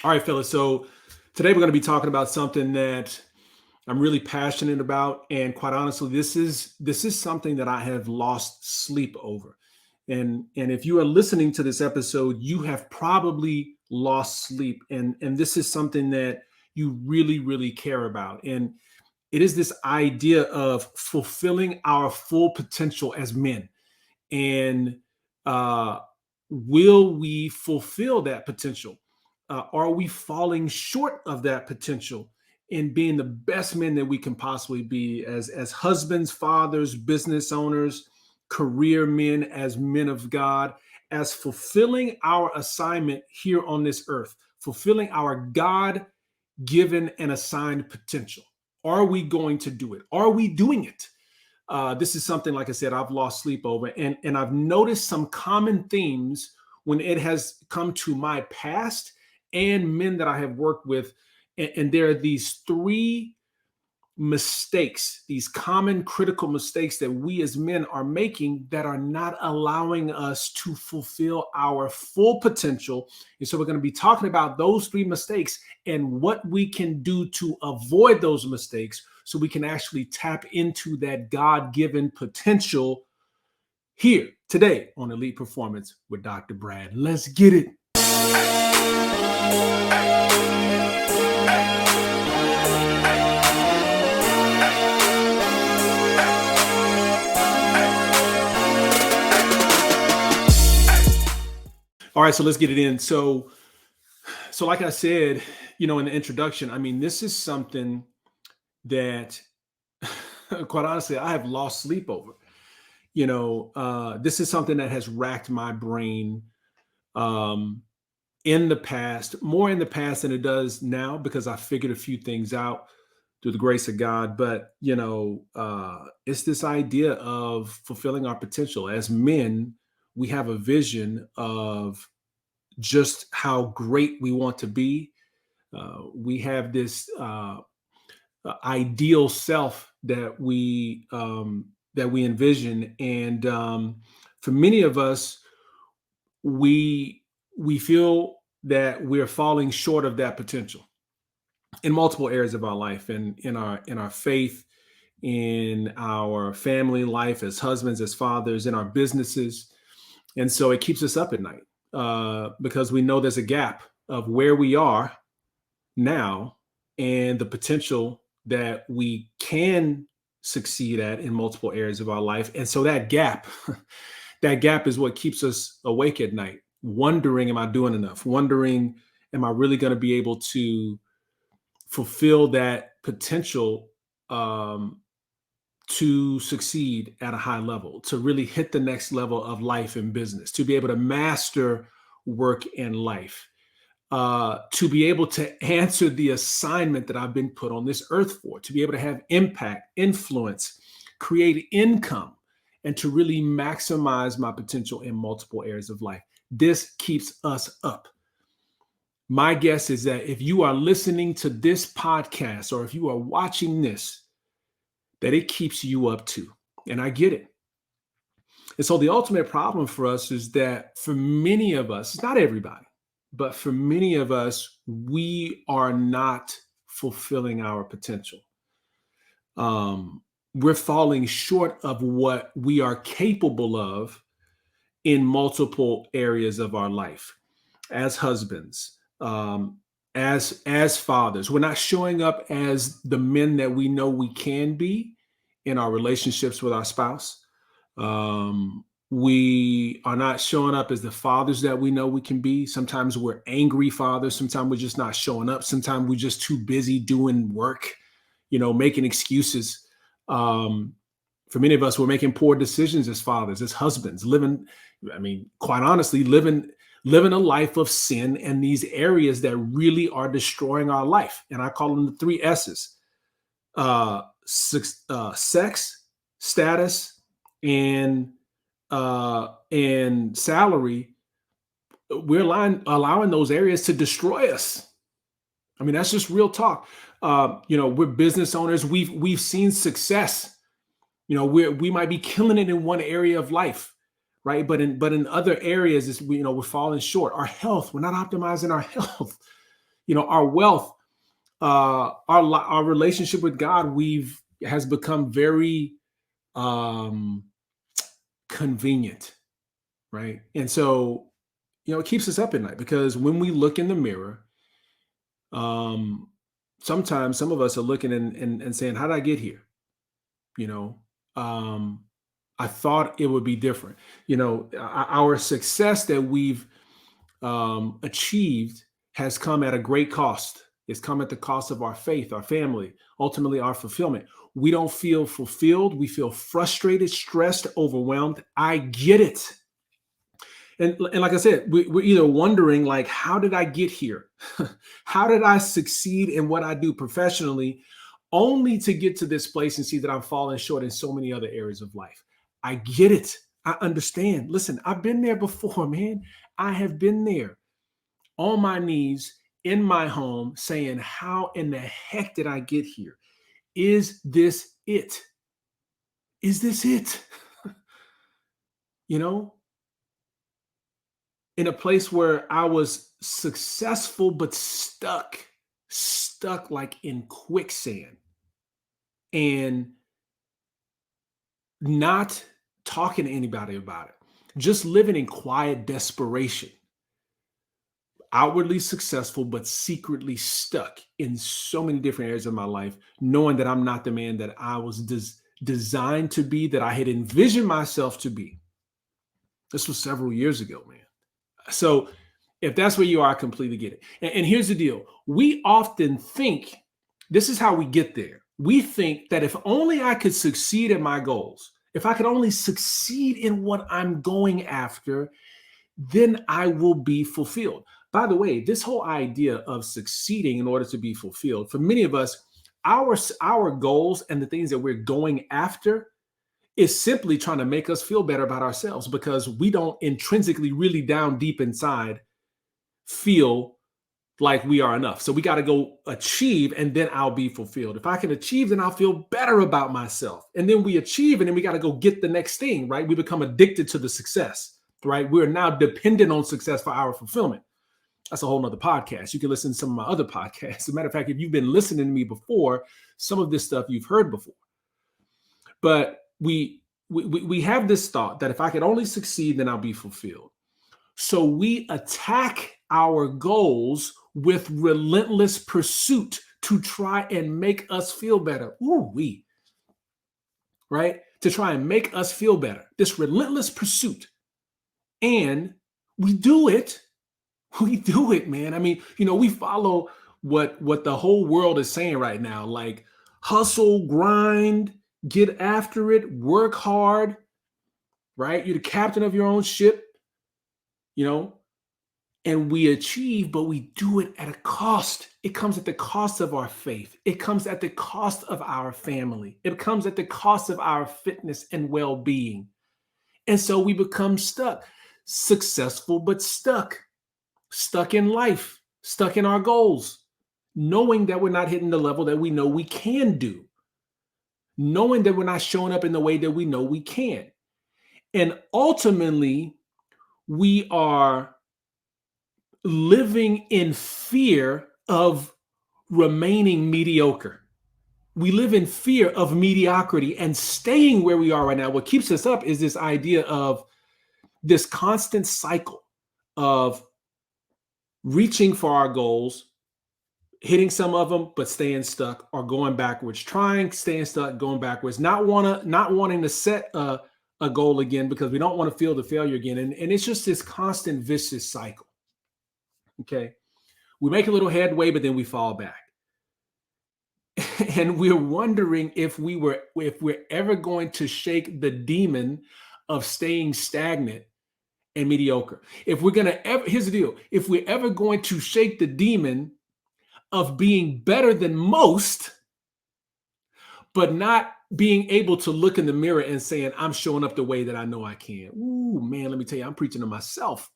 All right, fellas. So today we're going to be talking about something that I'm really passionate about, and quite honestly, this is something that I have lost sleep over. And if you are listening to this episode, you have probably lost sleep, and this is something that you really care about. And it is this idea of fulfilling our full potential as men. And uh, will we fulfill that potential? Are we falling short of that potential in being the best men that we can possibly be as husbands, fathers, business owners, career men, as men of God, as fulfilling our assignment here on this earth, fulfilling our God given and assigned potential? Are we going to do it? Are we doing it? This is something, like I said, I've lost sleep over, and I've noticed some common themes when it has come to my past and men that I have worked with. And there are these three mistakes, these common critical mistakes that we as men are making that are not allowing us to fulfill our full potential. And so we're going to be talking about those three mistakes and what we can do to avoid those mistakes so we can actually tap into that God-given potential here today on Elite Performance with Dr. Brad. Let's get it. All right, so let's get it in. So like I said, in the introduction, I mean, this is something that quite honestly, I have lost sleep over. This is something that has racked my brain um, in the past, more in the past than it does now, because I figured a few things out through the grace of God. But, it's this idea of fulfilling our potential. As men, we have a vision of just how great we want to be. We have this ideal self that we envision, and for many of us, we feel that we're falling short of that potential in multiple areas of our life, and in our faith, in our family life, as husbands, as fathers, in our businesses. And so it keeps us up at night because we know there's a gap of where we are now and the potential that we can succeed at in multiple areas of our life. And so that gap, that gap is what keeps us awake at night, wondering, am I doing enough? Wondering, am I really going to be able to fulfill that potential to succeed at a high level, to really hit the next level of life and business, to be able to master work and life, to be able to answer the assignment that I've been put on this earth for, to be able to have impact, influence, create income, and to really maximize my potential in multiple areas of life. This keeps us up. My guess is that if you are listening to this podcast or if you are watching this, that it keeps you up too. And I get it. And so the ultimate problem for us is that for many of us, not everybody, but for many of us, we are not fulfilling our potential. We're falling short of what we are capable of in multiple areas of our life. As husbands, as fathers, we're not showing up as the men that we know we can be in our relationships with our spouse. We are not showing up as the fathers that we know we can be. Sometimes we're angry fathers. Sometimes we're just not showing up. Sometimes we're just too busy doing work, making excuses. For many of us, we're making poor decisions as fathers, as husbands, quite honestly, living a life of sin in these areas that really are destroying our life. And I call them the three S's: sex, status, and salary. We're allowing those areas to destroy us. I mean, that's just real talk. We're business owners. We've seen success. We might be killing it in one area of life, right? But in other areas, we're falling short. Our health, we're not optimizing our health. Our wealth, our relationship with God, we've has become very um, convenient, right? And so, it keeps us up at night because when we look in the mirror, um, sometimes some of us are looking and saying, "How did I get here?" You know, um, I thought it would be different. Our success that we've achieved has come at a great cost. It's come at the cost of our faith, our family, ultimately our fulfillment. We don't feel fulfilled. We feel frustrated, stressed, overwhelmed. I get it. And like I said, we're either wondering, like, how did I get here? How did I succeed in what I do professionally, only to get to this place and see that I'm falling short in so many other areas of life? I get it. I understand. Listen, I've been there before, man. I have been there on my knees in my home saying, how in the heck did I get here? Is this it? Is this it? you know, in a place where I was successful but stuck like in quicksand, and not talking to anybody about it, just living in quiet desperation, outwardly successful but secretly stuck in so many different areas of my life, knowing that I'm not the man that I was designed to be, that I had envisioned myself to be. This was several years ago, man. So if that's where you are, I completely get it. And here's the deal. We often think, this is how we get there. We think that if only I could succeed at my goals, if I could only succeed in what I'm going after, then I will be fulfilled. By the way, this whole idea of succeeding in order to be fulfilled, for many of us, our goals and the things that we're going after is simply trying to make us feel better about ourselves, because we don't intrinsically, really down deep inside, feel like we are enough. So we got to go achieve, and then I'll be fulfilled. If I can achieve, then I'll feel better about myself. And then we achieve, and then we got to go get the next thing, right? We become addicted to the success, right? We're now dependent on success for our fulfillment. That's a whole nother podcast. You can listen to some of my other podcasts. As a matter of fact, if you've been listening to me before, some of this stuff you've heard before. But we have this thought that if I could only succeed, then I'll be fulfilled. So we attack our goals with relentless pursuit to try and make us feel better. Right? To try and make us feel better. This relentless pursuit. And we do it. We do it, man. I mean, we follow what the whole world is saying right now, like hustle, grind, get after it, work hard, right? You're the captain of your own ship, and we achieve, but we do it at a cost. It comes at the cost of our faith. It comes at the cost of our family. It comes at the cost of our fitness and well-being. And so we become stuck, successful, but stuck in life, stuck in our goals, knowing that we're not hitting the level that we know we can do, knowing that we're not showing up in the way that we know we can. And ultimately, we are living in fear of remaining mediocre. We live in fear of mediocrity and staying where we are right now. What keeps us up is this idea of this constant cycle of reaching for our goals, hitting some of them, but staying stuck, or going backwards, staying stuck, going backwards, not wanting to set a goal again because we don't want to feel the failure again. And it's just this constant vicious cycle. Okay. We make a little headway, but then we fall back. And we're wondering if we're ever going to shake the demon of staying stagnant and mediocre. If we're going to here's the deal. If we're ever going to shake the demon of being better than most, but not being able to look in the mirror and saying, I'm showing up the way that I know I can. Ooh, man, let me tell you, I'm preaching to myself.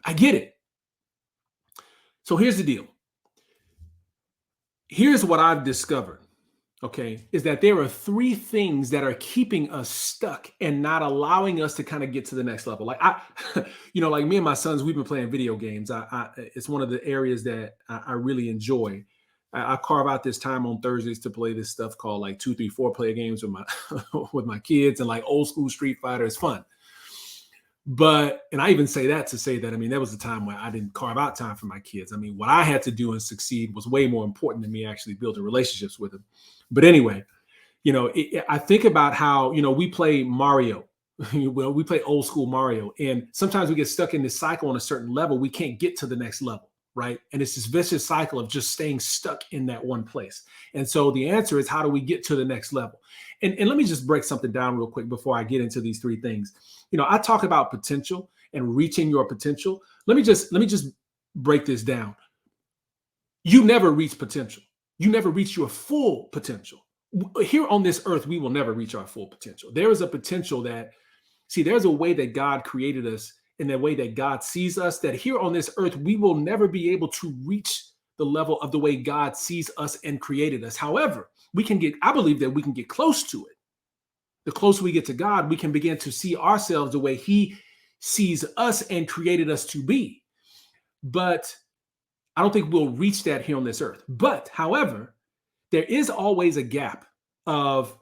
I get it. So here's the deal. Here's what I've discovered. okay, is that there are three things that are keeping us stuck and not allowing us to kind of get to the next level. Like like me and my sons, we've been playing video games. It's one of the areas that I really enjoy. I carve out this time on Thursdays to play this stuff called like 2, 3, 4 player games with my with my kids, and like old school Street Fighter. It's fun. And I even say that to say that, I mean, there was a time where I didn't carve out time for my kids. I mean, what I had to do and succeed was way more important than me actually building relationships with them. But anyway, I think about how, we play Mario. Well, we play old school Mario, and sometimes we get stuck in this cycle on a certain level. We can't get to the next level, right? And it's this vicious cycle of just staying stuck in that one place. And so the answer is, how do we get to the next level? And let me just break something down real quick before I get into these three things. I talk about potential and reaching your potential. Let me just break this down. You never reach potential. You never reach your full potential. Here on this earth, we will never reach our full potential. There is a potential that, there's a way that God created us, in the way that God sees us, that here on this earth, we will never be able to reach the level of the way God sees us and created us. However, I believe that we can get close to it. The closer we get to God, we can begin to see ourselves the way He sees us and created us to be. But I don't think we'll reach that here on this earth. But however, there is always a gap of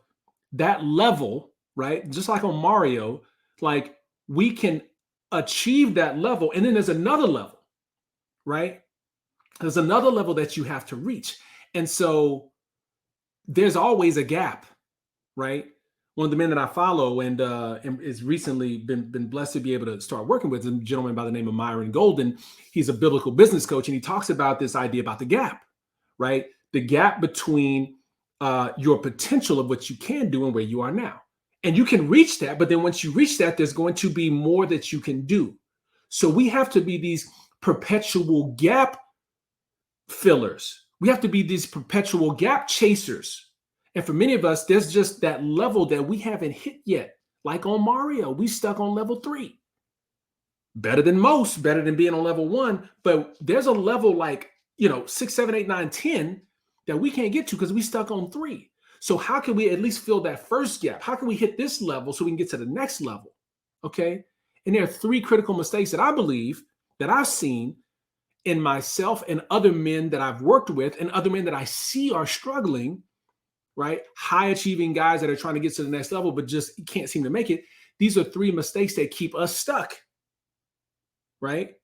that level, right? Just like on Mario, like we can achieve that level. And then there's another level, right? There's another level that you have to reach. And so there's always a gap, right? One of the men that I follow and is recently been blessed to be able to start working with, a gentleman by the name of Myron Golden. He's a biblical business coach, and he talks about this idea about the gap, right? The gap between your potential of what you can do and where you are now. And you can reach that, but then once you reach that, there's going to be more that you can do. So we have to be these perpetual gap fillers. We have to be these perpetual gap chasers. And for many of us, there's just that level that we haven't hit yet. Like on Mario, we stuck on level 3. Better than most, better than being on level 1. But there's a level like, 6, 7, 8, 9, 10 that we can't get to because we stuck on 3. So how can we at least fill that first gap? How can we hit this level so we can get to the next level? Okay. And there are 3 critical mistakes that I believe that I've seen in myself and other men that I've worked with and other men that I see are struggling, right? High achieving guys that are trying to get to the next level, but just can't seem to make it. These are 3 mistakes that keep us stuck, right?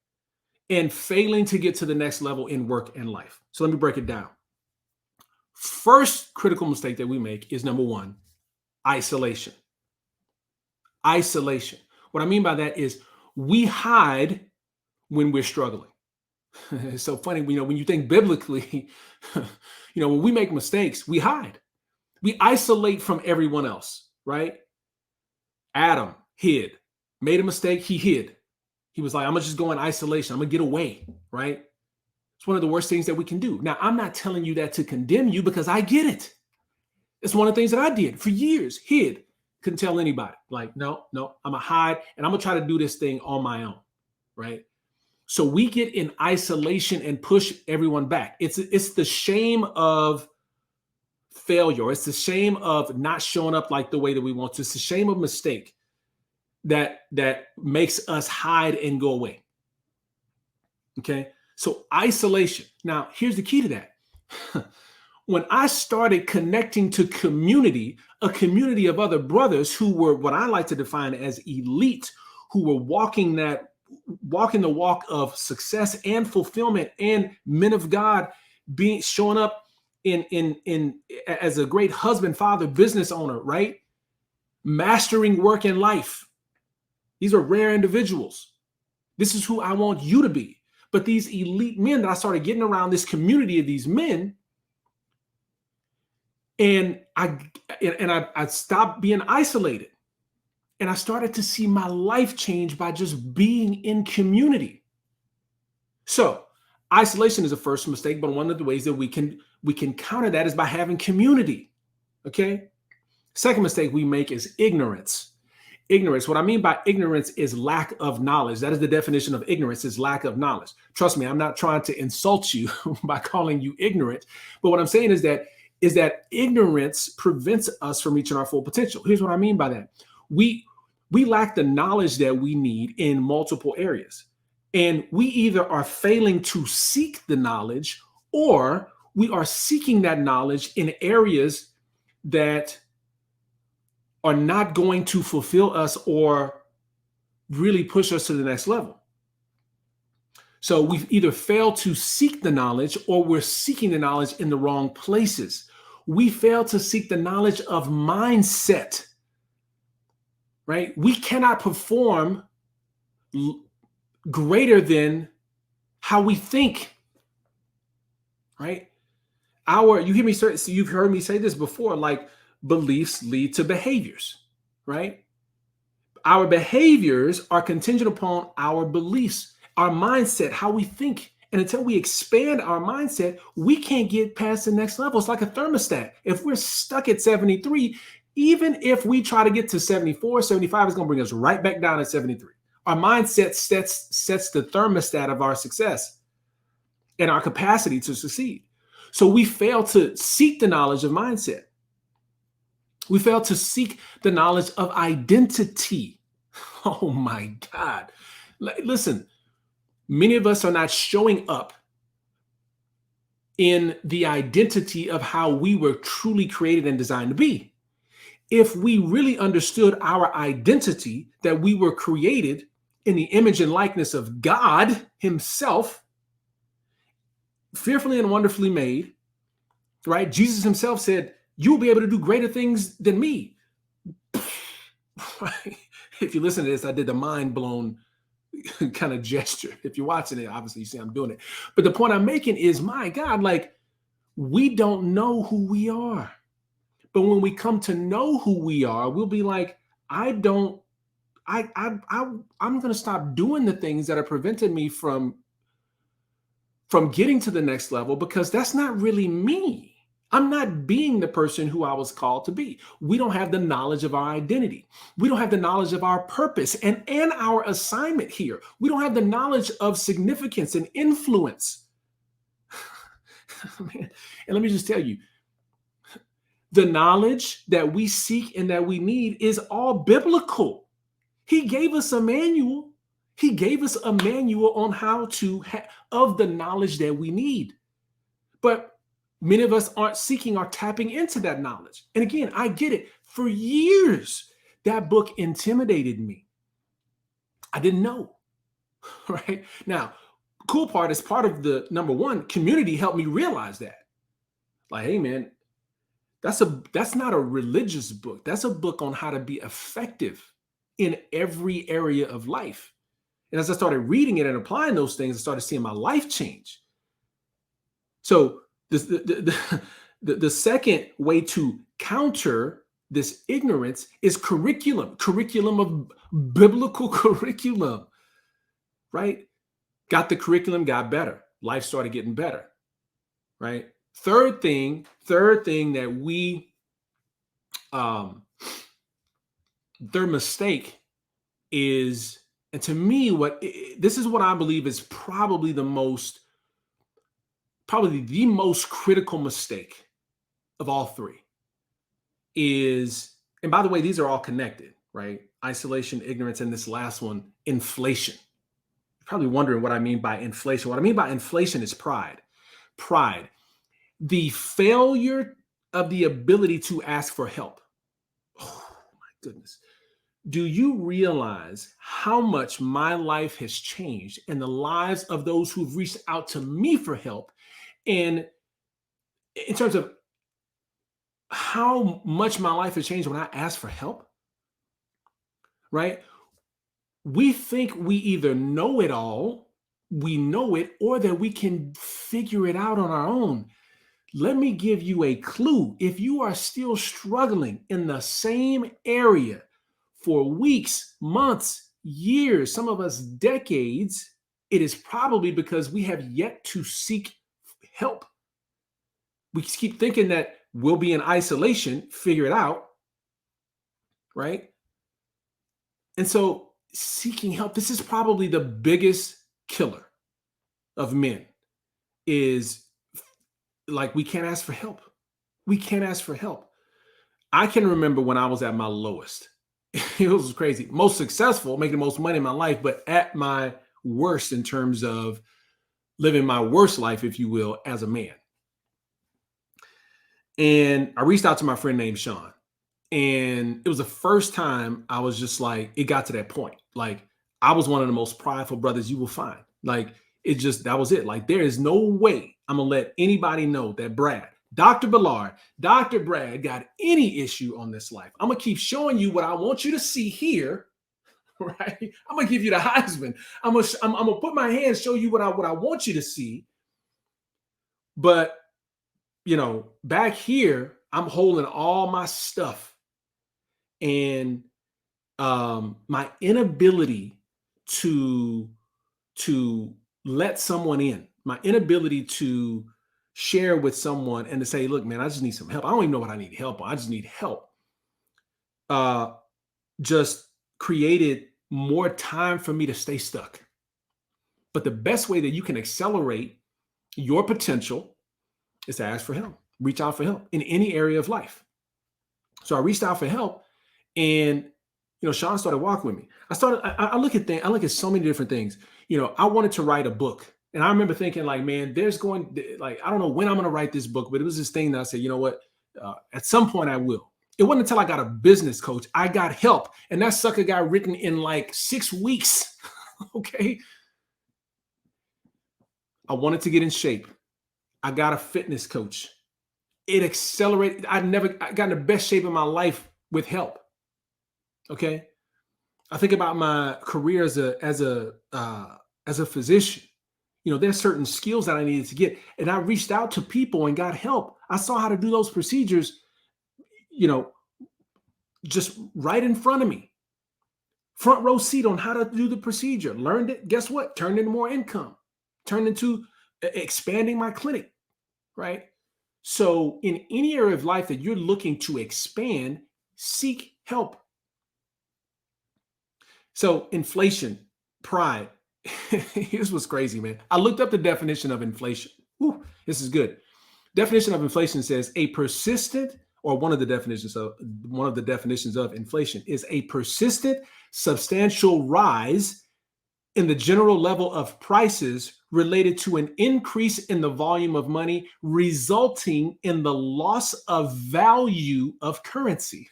And failing to get to the next level in work and life. So let me break it down. First critical mistake that we make is number 1, isolation. Isolation. What I mean by that is we hide when we're struggling. It's so funny, when you think biblically, when we make mistakes, we hide. We isolate from everyone else, right? Adam hid, made a mistake, he hid. He was like, I'm gonna just go in isolation. I'm gonna get away, right? It's one of the worst things that we can do. Now, I'm not telling you that to condemn you because I get it. It's one of the things that I did for years, hid, couldn't tell anybody. Like, no, I'm gonna hide and I'm gonna try to do this thing on my own, right? So we get in isolation and push everyone back. It's the shame of failure. It's the shame of not showing up like the way that we want to. It's the shame of mistake that makes us hide and go away. Okay. So isolation. Now, here's the key to that. When I started connecting to community, a community of other brothers who were what I like to define as elite, who were walking the walk of success and fulfillment, and men of God showing up in as a great husband, father, business owner, right? Mastering work and life. These are rare individuals. This is who I want you to be. But these elite men that I started getting around, this community of these men, and I stopped being isolated. And I started to see my life change by just being in community. So isolation is a first mistake, but one of the ways that we can counter that is by having community. Okay. Second mistake we make is ignorance. Ignorance. What I mean by ignorance is lack of knowledge. That is the definition of ignorance, is lack of knowledge. Trust me, I'm not trying to insult you by calling you ignorant. But what I'm saying is that is that ignorance prevents us from reaching our full potential. Here's what I mean by that. We we lack the knowledge that we need in multiple areas. And we either are failing to seek the knowledge, or we are seeking that knowledge in areas that are not going to fulfill us or really push us to the next level. So we've either failed to seek the knowledge, or we're seeking the knowledge in the wrong places. We fail to seek the knowledge of mindset, right? We cannot perform greater than how we think, right? You hear me say, so you've heard me say this before, like beliefs lead to behaviors, right? Our behaviors are contingent upon our beliefs, our mindset, how we think. And until we expand our mindset, we can't get past the next level. It's like a thermostat. If we're stuck at 73, even if we try to get to 74, 75, it's going to bring us right back down at 73. Our mindset sets the thermostat of our success and our capacity to succeed. So we fail to seek the knowledge of mindset. We fail to seek the knowledge of identity. Oh my God. Listen, many of us are not showing up in the identity of how we were truly created and designed to be. If we really understood our identity, that we were created in the image and likeness of God Himself, fearfully and wonderfully made, right? Jesus Himself said, "You will be able to do greater things than me." Right? If you listen to this, I did the mind blown kind of gesture. If you're watching it, obviously you see I'm doing it. But the point I'm making is, my God, like, we don't know who we are. But when we come to know who we are, we'll be like, I'm going to stop doing the things that are preventing me from getting to the next level, because that's not really me. I'm not being the person who I was called to be. We don't have the knowledge of our identity. We don't have the knowledge of our purpose and our assignment here. We don't have the knowledge of significance and influence. Man, and let me just tell you, the knowledge that we seek and that we need is all biblical. He gave us a manual. He gave us a manual on how to of the knowledge that we need. But many of us aren't seeking or tapping into that knowledge. And again, I get it. For years, that book intimidated me. I didn't know, right? Now, cool part is part of the number one, community helped me realize that. Like, hey, man, that's not a religious book. That's a book on how to be effective in every area of life. And as I started reading it and applying those things, I started seeing my life change. So the second way to counter this ignorance is curriculum of biblical curriculum, right? Got the curriculum, got better. Life started getting better, right? Third thing that we, their mistake is, and to me, this is what I believe is probably the most critical mistake of all three is, and by the way, these are all connected, right? Isolation, ignorance, and this last one, inflation. You're probably wondering what I mean by inflation. What I mean by inflation is pride. Pride. The failure of the ability to ask for help. Oh my goodness. Do you realize how much my life has changed and the lives of those who've reached out to me for help? And in terms of how much my life has changed when I ask for help, right? We think we either know it all, we know it, or that we can figure it out on our own. Let me give you a clue. If you are still struggling in the same area for weeks, months, years, some of us decades, it is probably because we have yet to seek help. We keep thinking that we'll be in isolation, figure it out, right? And so seeking help, this is probably the biggest killer of men, is like, we can't ask for help. We can't ask for help. I can remember when I was at my lowest. It was crazy. Most successful, making the most money in my life, but at my worst in terms of living my worst life, if you will, as a man. And I reached out to my friend named Sean. And it was the first time I was just like, it got to that point. Like, I was one of the most prideful brothers you will find. Like, it just, that was it. Like, there is no way I'm going to let anybody know that Dr. Ballard, Dr. Brad got any issue on this life. I'm going to keep showing you what I want you to see here. Right? I'm going to give you the Heisman. I'm going to put my hands, show you what I want you to see. But, back here, I'm holding all my stuff. And my inability to let someone in, my inability to share with someone and to say, look, man, I just need some help. I don't even know what I need help on. I just need help. Just created more time for me to stay stuck. But the best way that you can accelerate your potential is to ask for help, reach out for help in any area of life. So I reached out for help. And, Sean started walking with me. I look at so many different things. I wanted to write a book. And I remember thinking like, man, I don't know when I'm going to write this book, but it was this thing that I said, you know what, at some point I will. It wasn't until I got a business coach, I got help. And that sucker got written in like 6 weeks. Okay. I wanted to get in shape. I got a fitness coach. It accelerated. I got in the best shape of my life with help. Okay. I think about my career as a physician. There's certain skills that I needed to get, and I reached out to people and got help. I saw how to do those procedures, just right in front of me. Front row seat on how to do the procedure. Learned it. Guess what? Turned into more income. Turned into expanding my clinic, right? So in any area of life that you're looking to expand, seek help. So inflation, pride. Here's what's crazy, man. I looked up the definition of inflation. Ooh, this is good. Definition of inflation says a persistent, or one of the definitions of inflation is a persistent, substantial rise in the general level of prices related to an increase in the volume of money, resulting in the loss of value of currency.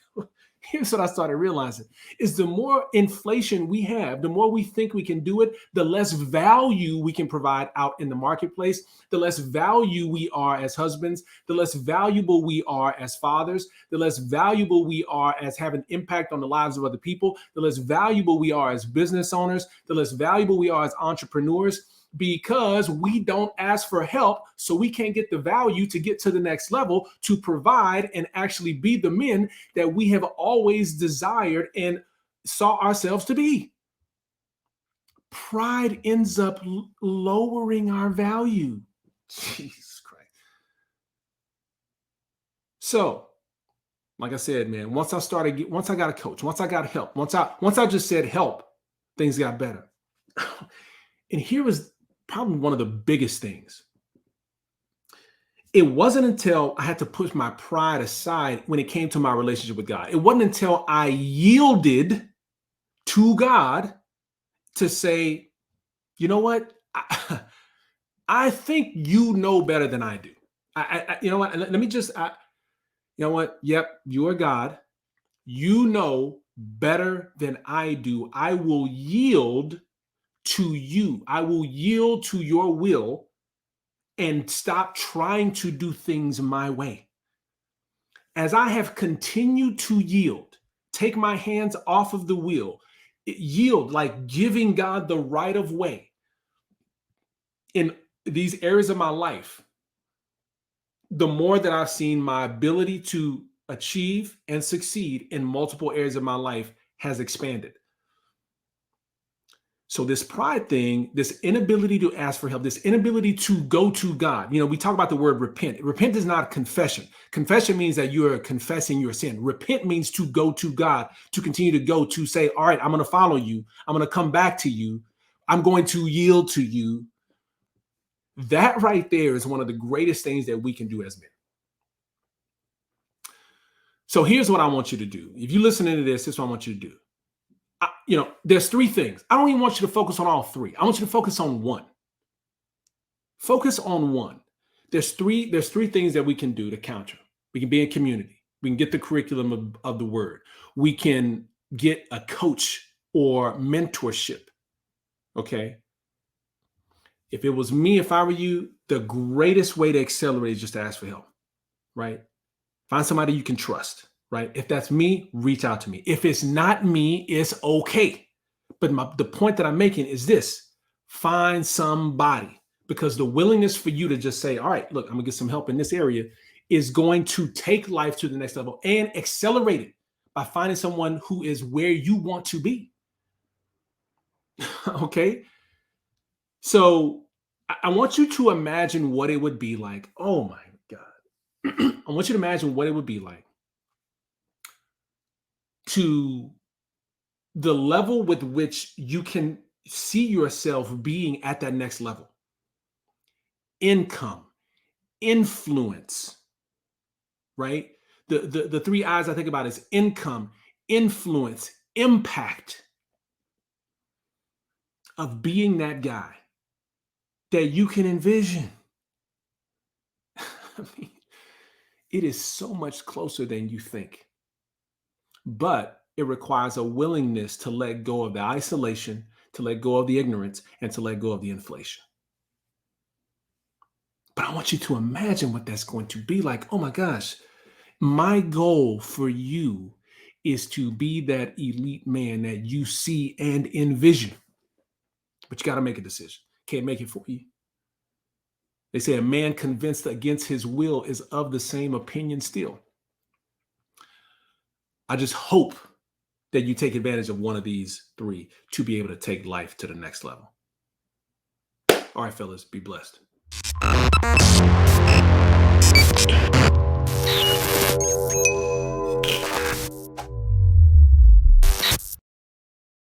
Here's what I started realizing is the more inflation we have, the more we think we can do it, the less value we can provide out in the marketplace, the less value we are as husbands, the less valuable we are as fathers, the less valuable we are as having impact on the lives of other people, the less valuable we are as business owners, the less valuable we are as entrepreneurs, because we don't ask for help. So we can't get the value to get to the next level to provide and actually be the men that we have always desired and saw ourselves to be. Pride ends up lowering our value. Jesus Christ. So, like I said, man, once I got a coach, once I got help, once I just said help, things got better. And here was probably one of the biggest things. It wasn't until I had to push my pride aside when it came to my relationship with God. It wasn't until I yielded to God to say, you know what? I think you know better than I do. You know what? Let me just, you know what? Yep, you are God. You know better than I do. I will yield to you. I will yield to your will and stop trying to do things my way. As I have continued to yield, take my hands off of the wheel, yield, like giving God the right of way in these areas of my life, the more that I've seen my ability to achieve and succeed in multiple areas of my life has expanded. So this pride thing, this inability to ask for help, this inability to go to God. We talk about the word repent. Repent is not confession. Confession means that you are confessing your sin. Repent means to go to God, to continue to go, to say, all right, I'm going to follow you. I'm going to come back to you. I'm going to yield to you. That right there is one of the greatest things that we can do as men. So here's what I want you to do. If you're listening to this, this is what I want you to do. There's three things. I don't even want you to focus on all three. I want you to focus on one. Focus on one. There's three things that we can do to counter. We can be in community. We can get the curriculum of the word. We can get a coach or mentorship. Okay. If it was me, if I were you, the greatest way to accelerate is just to ask for help, right? Find somebody you can trust, right? If that's me, reach out to me. If it's not me, it's okay. But the point that I'm making is this: find somebody, because the willingness for you to just say, all right, look, I'm gonna get some help in this area is going to take life to the next level and accelerate it by finding someone who is where you want to be. Okay. So I want you to imagine what it would be like. Oh my God. I want you to imagine what it would be like to the level with which you can see yourself being at that next level. Income, influence, right? The three I's I think about is income, influence, impact, of being that guy that you can envision. I mean, it is so much closer than you think. But it requires a willingness to let go of the isolation, to let go of the ignorance, and to let go of the inflation. But I want you to imagine what that's going to be like. Oh my gosh, my goal for you is to be that elite man that you see and envision. But you got to make a decision. Can't make it for you. They say a man convinced against his will is of the same opinion still. I just hope that you take advantage of one of these three to be able to take life to the next level. All right, fellas, be blessed.